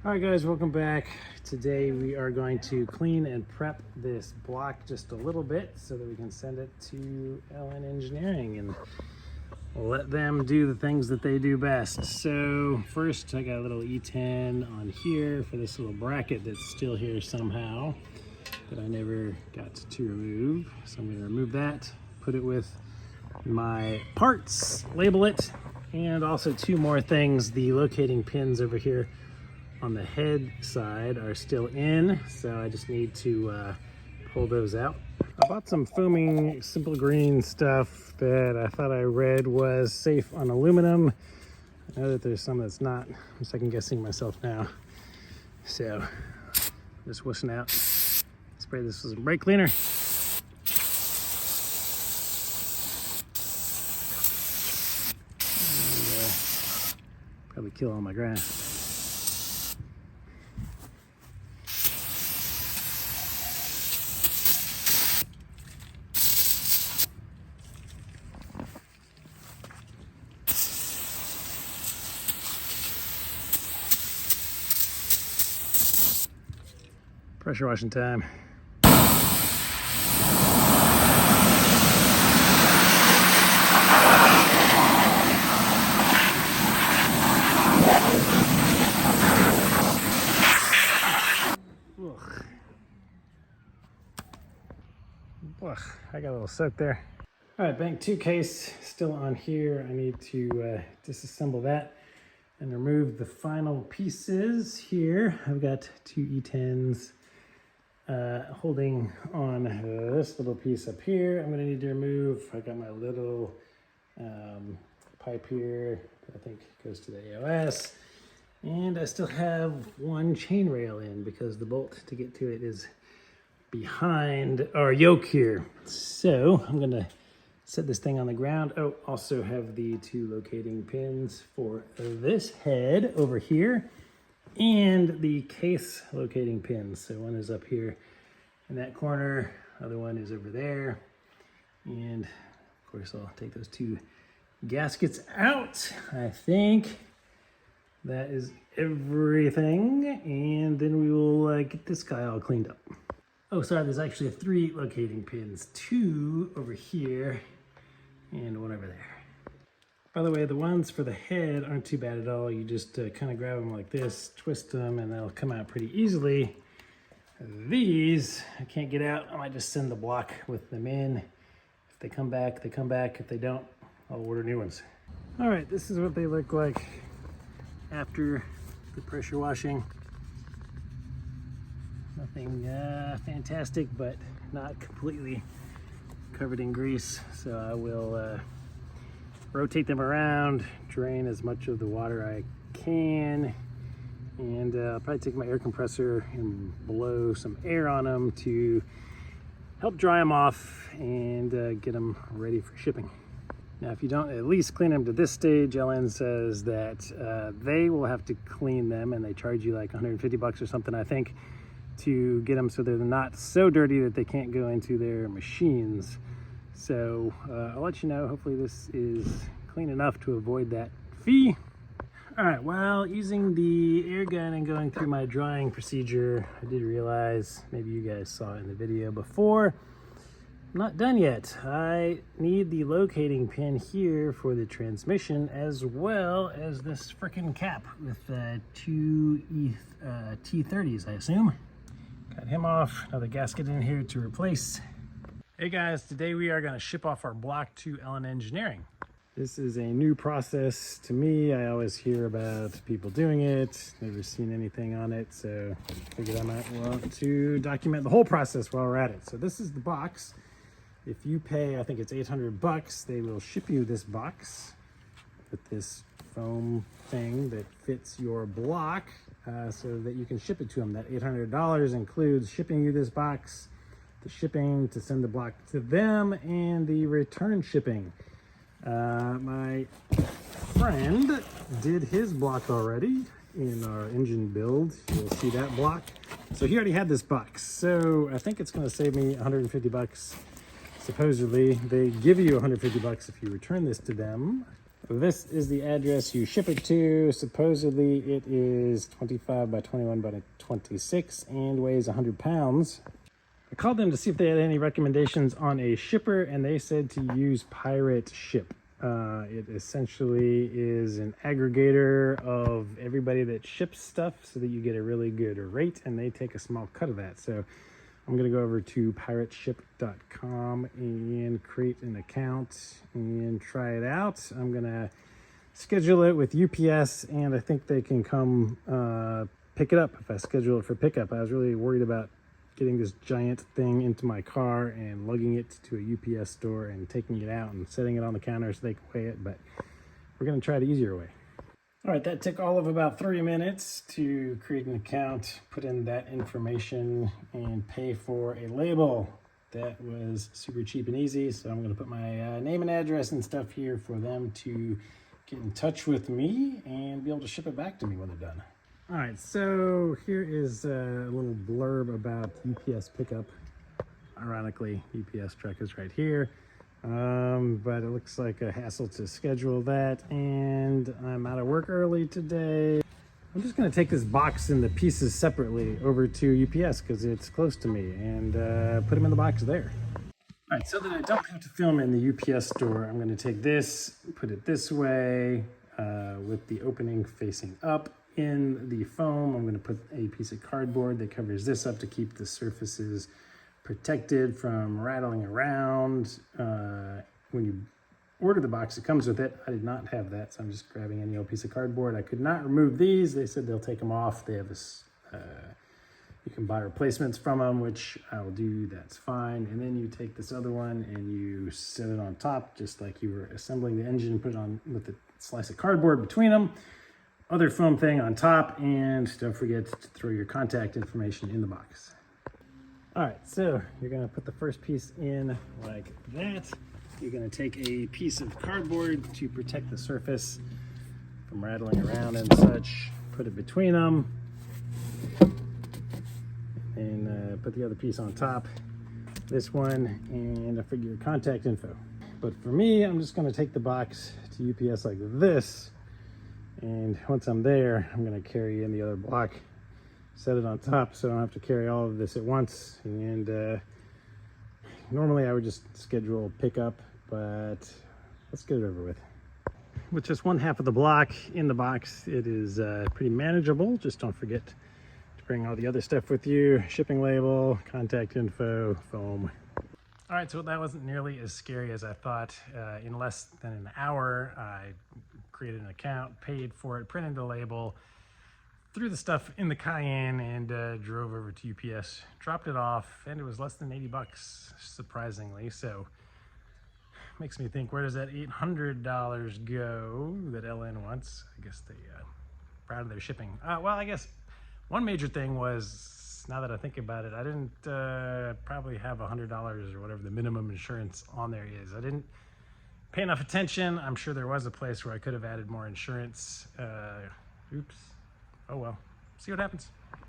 All right, guys, welcome back. Today we are going to clean and prep this block just a little bit so that we can send it to LN Engineering and let them do the things that they do best. So first, I got a little E10 on here for this little bracket that's still here somehow that I never got to remove. So I'm going to remove that, put it with my parts, label it, and also two more things. The locating pins over here on the head side are still in, so I just need to pull those out. I bought some foaming simple green stuff that I thought I read was safe on aluminum. I know that there's some that's not. I'm second guessing myself now. So just wishing out. Spray this with some brake cleaner. And, probably kill all my grass. Pressure washing time. Ugh, I got a little soak there. All right, bank 2 case still on here. I need to disassemble that and remove the final pieces here. I've got two E10s holding on this little piece up here. I'm gonna need to remove, I got my little pipe here that I think goes to the AOS. And I still have one chain rail in because the bolt to get to it is behind our yoke here. So I'm gonna set this thing on the ground. Oh, also have the two locating pins for this head over here and the case locating pins. So one is up here in that corner, other one is over there. And of course I'll take those two gaskets out. I think that is everything. And then we will get this guy all cleaned up. Oh, sorry, there's actually 3 locating pins, 2 over here and one over there. By the way, the ones for the head aren't too bad at all. You just kind of grab them like this, twist them, and they'll come out pretty easily. These, I can't get out. I might just send the block with them in. If they come back, they come back. If they don't, I'll order new ones. All right, this is what they look like after the pressure washing. Nothing fantastic, but not completely covered in grease. So I will rotate them around, drain as much of the water I can, and I'll probably take my air compressor and blow some air on them to help dry them off and get them ready for shipping. Now, if you don't at least clean them to this stage, LN says that they will have to clean them, and they charge you like 150 bucks or something, I think, to get them so they're not so dirty that they can't go into their machines. So I'll let you know. Hopefully this is clean enough to avoid that fee. All right, while using the air gun and going through my drying procedure, I did realize, maybe you guys saw it in the video before, I'm not done yet. I need the locating pin here for the transmission, as well as this frickin' cap with 2 T30s, I assume. Got him off, another gasket in here to replace. Hey guys, today we are gonna ship off our block to LN Engineering. This is a new process to me. I always hear about people doing it, never seen anything on it, so I figured I might want to document the whole process while we're at it. So this is the box. If you pay, I think it's 800 bucks, they will ship you this box with this foam thing that fits your block so that you can ship it to them. That $800 includes shipping you this box, the shipping to send the block to them, and the return shipping. My friend did his block already in our engine build. You'll see that block. So he already had this box. So I think it's going to save me 150 bucks. Supposedly, they give you 150 bucks if you return this to them. This is the address you ship it to. Supposedly it is 25 by 21 by 26 and weighs 100 pounds. I called them to see if they had any recommendations on a shipper, and they said to use Pirate Ship. It essentially is an aggregator of everybody that ships stuff so that you get a really good rate, and they take a small cut of that. So I'm going to go over to pirateship.com and create an account and try it out. I'm going to schedule it with UPS, and I think they can come pick it up if I schedule it for pickup. I was really worried about getting this giant thing into my car and lugging it to a UPS store and taking it out and setting it on the counter so they can weigh it, but we're going to try the easier way. All right, that took all of about 3 minutes to create an account, put in that information, and pay for a label. That was super cheap and easy, so I'm going to put my name and address and stuff here for them to get in touch with me and be able to ship it back to me when they're done. All right, so here is a little blurb about UPS pickup. Ironically, UPS truck is right here. But it looks like a hassle to schedule that, and I'm out of work early today. I'm just going to take this box and the pieces separately over to UPS because it's close to me, and put them in the box there. All right, so that I don't have to film in the UPS store, I'm going to take this, put it this way with the opening facing up. In the foam, I'm going to put a piece of cardboard that covers this up to keep the surfaces protected from rattling around. When you order the box, it comes with it. I did not have that, so I'm just grabbing any old piece of cardboard. I could not remove these. They said they'll take them off. They have this, you can buy replacements from them, which I will do. That's fine. And then you take this other one and you set it on top, just like you were assembling the engine, put it on with a slice of cardboard between them. Other foam thing on top, and don't forget to throw your contact information in the box. All right, so you're gonna put the first piece in like that. You're gonna take a piece of cardboard to protect the surface from rattling around and such. Put it between them, and put the other piece on top. This one, and figure your contact info. But for me, I'm just gonna take the box to UPS like this. And once I'm there, I'm going to carry in the other block, set it on top so I don't have to carry all of this at once. And normally I would just schedule pickup, but let's get it over with. With just one half of the block in the box, it is pretty manageable. Just don't forget to bring all the other stuff with you. Shipping label, contact info, foam. All right, so that wasn't nearly as scary as I thought. In less than an hour, I created an account, paid for it, printed the label, threw the stuff in the Cayenne, and drove over to UPS, dropped it off, and it was less than 80 bucks, surprisingly. So makes me think, where does that $800 go that LN wants? I guess they proud of their shipping. Well, I guess one major thing was, now that I think about it, I didn't probably have $100 or whatever the minimum insurance on there is. I didn't pay enough attention. I'm sure there was a place where I could have added more insurance. Oops. Oh well. See what happens.